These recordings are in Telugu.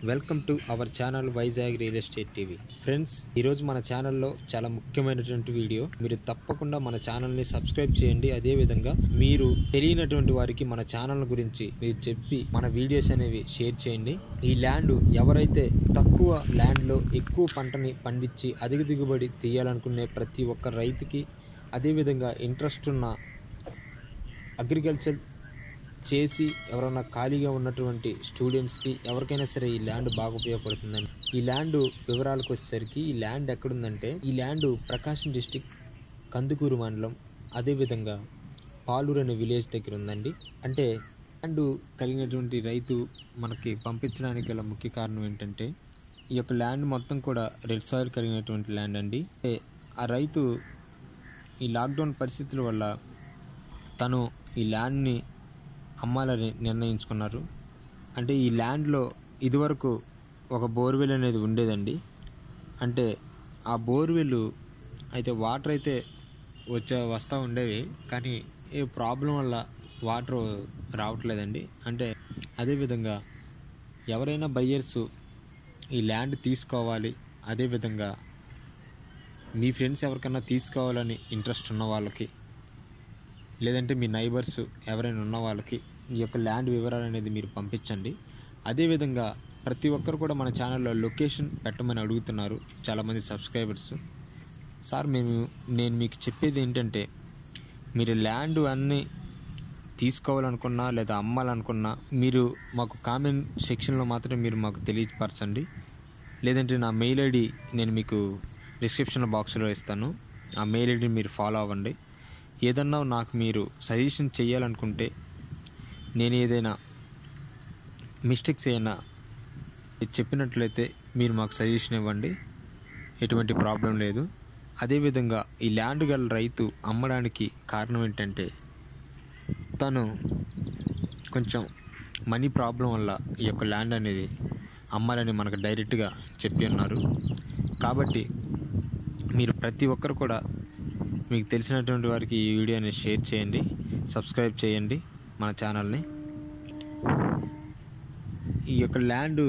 Welcome to our channel Vizag real estate TV. Friends, ఈరోజు మన ఛానల్లో చాలా ముఖ్యమైనటువంటి వీడియో. మీరు తప్పకుండా మన ఛానల్ని సబ్స్క్రైబ్ చేయండి. అదేవిధంగా మీరు తెలియనటువంటి వారికి మన ఛానల్ గురించి మీరు చెప్పి మన వీడియోస్ అనేవి షేర్ చేయండి. ఈ ల్యాండ్ ఎవరైతే తక్కువ ల్యాండ్లో ఎక్కువ పంటని పండించి అధిక దిగుబడి తీయాలనుకునే ప్రతి ఒక్క రైతుకి, అదేవిధంగా ఇంట్రెస్ట్ ఉన్న అగ్రికల్చర్ చేసి ఎవరైనా ఖాళీగా ఉన్నటువంటి స్టూడెంట్స్కి ఎవరికైనా సరే ఈ ల్యాండ్ బాగా ఉపయోగపడుతుందండి. ఈ ల్యాండ్ వివరాలకు వచ్చేసరికి ఈ ల్యాండ్ ఎక్కడుందంటే, ఈ ల్యాండ్ ప్రకాశం డిస్టిక్ కందుకూరు మండలం, అదేవిధంగా పాలూరు అనే విలేజ్ దగ్గర ఉందండి. అంటే ల్యాండ్ కలిగినటువంటి రైతు మనకి పంపించడానికి గల ముఖ్య కారణం ఏంటంటే, ఈ యొక్క ల్యాండ్ మొత్తం కూడా రెడ్ సాయిల్ కలిగినటువంటి ల్యాండ్ అండి. ఆ రైతు ఈ లాక్డౌన్ పరిస్థితుల వల్ల తను ఈ ల్యాండ్ని అమ్మాలని నిర్ణయించుకున్నారు. అంటే ఈ ల్యాండ్లో ఇదివరకు ఒక బోర్వెల్ అనేది ఉండేదండి. అంటే ఆ బోర్వెల్ అయితే వాటర్ అయితే వస్తూ ఉండేవి, కానీ ఏ ప్రాబ్లం వల్ల వాటర్ రావట్లేదండి. అంటే అదేవిధంగా ఎవరైనా బయ్యర్స్ ఈ ల్యాండ్ తీసుకోవాలి, అదేవిధంగా మీ ఫ్రెండ్స్ ఎవరికైనా తీసుకోవాలని ఇంట్రెస్ట్ ఉన్న వాళ్ళకి, లేదంటే మీ నైబర్స్ ఎవరైనా ఉన్న వాళ్ళకి ఈ యొక్క ల్యాండ్ వివరాలు అనేది మీరు పంపించండి. అదేవిధంగా ప్రతి ఒక్కరు కూడా మన ఛానల్లో లొకేషన్ పెట్టమని అడుగుతున్నారు చాలామంది సబ్స్క్రైబర్స్. సార్, నేను మీకు చెప్పేది ఏంటంటే, మీరు ల్యాండ్ అన్నీ తీసుకోవాలనుకున్నా లేదా అమ్మాలనుకున్నా మీరు మాకు కామెంట్ సెక్షన్లో మాత్రం మీరు మాకు తెలియపరచండి. లేదంటే నా మెయిల్ ఐడి నేను మీకు డిస్క్రిప్షన్ బాక్స్లో ఇస్తాను. ఆ మెయిల్ ఐడిని మీరు ఫాలో అవ్వండి. ఏదన్నా నాకు మీరు సజెషన్ చేయాలనుకుంటే, నేను ఏదైనా మిస్టేక్స్ అయినా చెప్పినట్లయితే మీరు మాకు సజెషన్ ఇవ్వండి, ఎటువంటి ప్రాబ్లం లేదు. అదేవిధంగా ఈ ల్యాండ్ గల రైతు అమ్మడానికి కారణం ఏంటంటే, తను కొంచెం మనీ ప్రాబ్లం వల్ల ఈ యొక్క ల్యాండ్ అనేది అమ్మాలని మనకు డైరెక్ట్గా చెప్పి ఉన్నారు. కాబట్టి మీరు ప్రతి ఒక్కరు కూడా మీకు తెలిసినటువంటి వారికి ఈ వీడియోని షేర్ చేయండి, సబ్స్క్రైబ్ చేయండి మన ఛానల్ని. ఈ యొక్క ల్యాండ్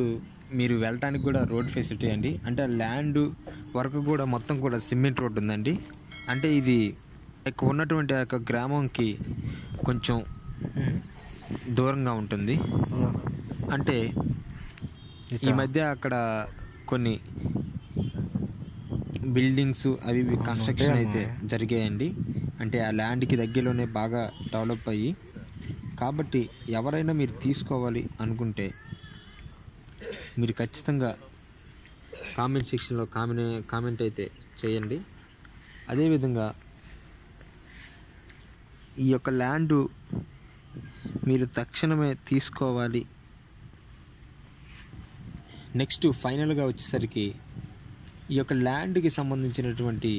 మీరు వెళ్ళటానికి కూడా రోడ్ ఫెసిలిటీ అండి. అంటే ల్యాండ్ వరకు కూడా మొత్తం కూడా సిమెంట్ రోడ్ ఉందండి. అంటే ఇది ఉన్నటువంటి ఆ యొక్క గ్రామంకి కొంచెం దూరంగా ఉంటుంది. అంటే ఈ మధ్య అక్కడ కొన్ని బిల్డింగ్స్ అవి కన్స్ట్రక్షన్ అయితే జరిగాయండి. అంటే ఆ ల్యాండ్కి దగ్గరలోనే బాగా డెవలప్ అయ్యి, కాబట్టి ఎవరైనా మీరు తీసుకోవాలి అనుకుంటే మీరు ఖచ్చితంగా కామెంట్ సెక్షన్లో కామెంట్ అయితే చేయండి. అదేవిధంగా ఈ యొక్క ల్యాండ్ మీరు తక్షణమే తీసుకోవాలి. నెక్స్ట్ ఫైనల్గా వచ్చేసరికి ఈ యొక్క ల్యాండ్కి సంబంధించినటువంటి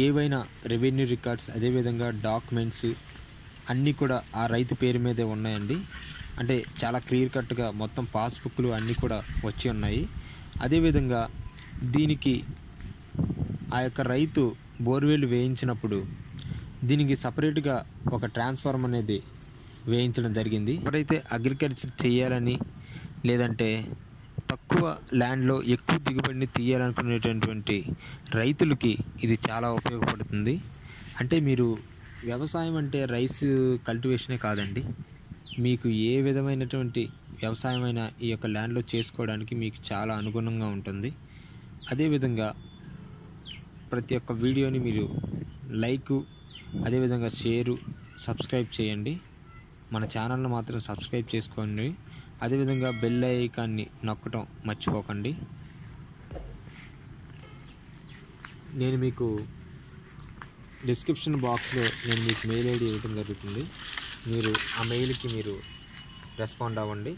ఏవైనా రెవెన్యూ రికార్డ్స్, అదేవిధంగా డాక్యుమెంట్స్ అన్నీ కూడా ఆ రైతు పేరు మీదే ఉన్నాయండి. అంటే చాలా క్లియర్ కట్గా మొత్తం పాస్బుక్లు అన్నీ కూడా వచ్చి ఉన్నాయి. అదేవిధంగా దీనికి ఆ యొక్క రైతు బోర్వెల్ వేయించినప్పుడు దీనికి సపరేట్గా ఒక ట్రాన్స్ఫార్మర్ అనేది వేయించడం జరిగింది. ఎవరైతే అగ్రికల్చర్ చేయాలని, లేదంటే తక్కువ ల్యాండ్లో ఎక్కువ దిగుబడిని తీయాలనుకునేటటువంటి రైతులకి ఇది చాలా ఉపయోగపడుతుంది. అంటే మీరు వ్యవసాయం అంటే రైస్ కల్టివేషనే కాదండి, మీకు ఏ విధమైనటువంటి వ్యవసాయమైనా ఈ యొక్క ల్యాండ్లో చేసుకోవడానికి మీకు చాలా అనుగుణంగా ఉంటుంది. అదేవిధంగా ప్రతి ఒక్క వీడియోని మీరు లైక్, అదేవిధంగా షేరు, సబ్స్క్రైబ్ చేయండి. మన ఛానల్ని మాత్రం సబ్స్క్రైబ్ చేసుకోండి. అదేవిధంగా బెల్ ఐకాన్ని నొక్కటం మర్చిపోకండి. నేను మీకు డిస్క్రిప్షన్ బాక్స్లో నేను మీకు మెయిల్ ఐడి ఇవ్వడం జరుగుతుంది. మీరు ఆ మెయిల్కి మీరు రెస్పాండ్ అవ్వండి.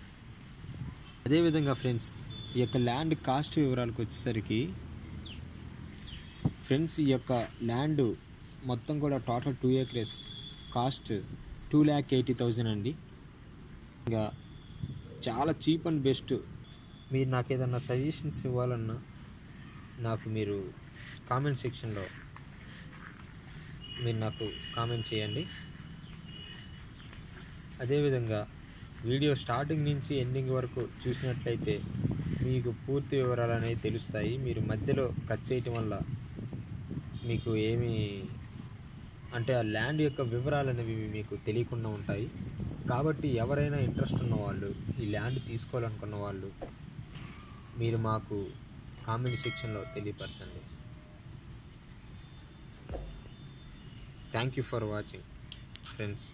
అదేవిధంగా ఫ్రెండ్స్, ఈ యొక్క ల్యాండ్ కాస్ట్ వివరాలకు వచ్చేసరికి ఫ్రెండ్స్, ఈ యొక్క ల్యాండ్ మొత్తం కూడా టోటల్ 2 acres కాస్ట్ 2,80,000 అండి. ఇంకా చాలా చీప్ అండ్ బెస్ట్. మీరు నాకు ఏదన్నా సజెషన్స్ ఇవ్వాలన్నా నాకు మీరు కామెంట్ సెక్షన్లో మీరు నాకు కామెంట్ చేయండి. అదేవిధంగా వీడియో స్టార్టింగ్ నుంచి ఎండింగ్ వరకు చూసినట్లయితే మీకు పూర్తి వివరాలు అనేవి తెలుస్తాయి. మీరు మధ్యలో కట్ చేయటం వల్ల మీకు ఏమీ అంటే ఆ ల్యాండ్ యొక్క వివరాలు అనేవి మీకు తెలియకుండా ఉంటాయి. కాబట్టి ఎవరైనా ఇంట్రెస్ట్ ఉన్నవాళ్ళు, ఈ ల్యాండ్ తీసుకోవాలనుకున్న వాళ్ళు మీరు మాకు కామెంట్ సెక్షన్లో తెలియపరచండి. Thank you for watching friends.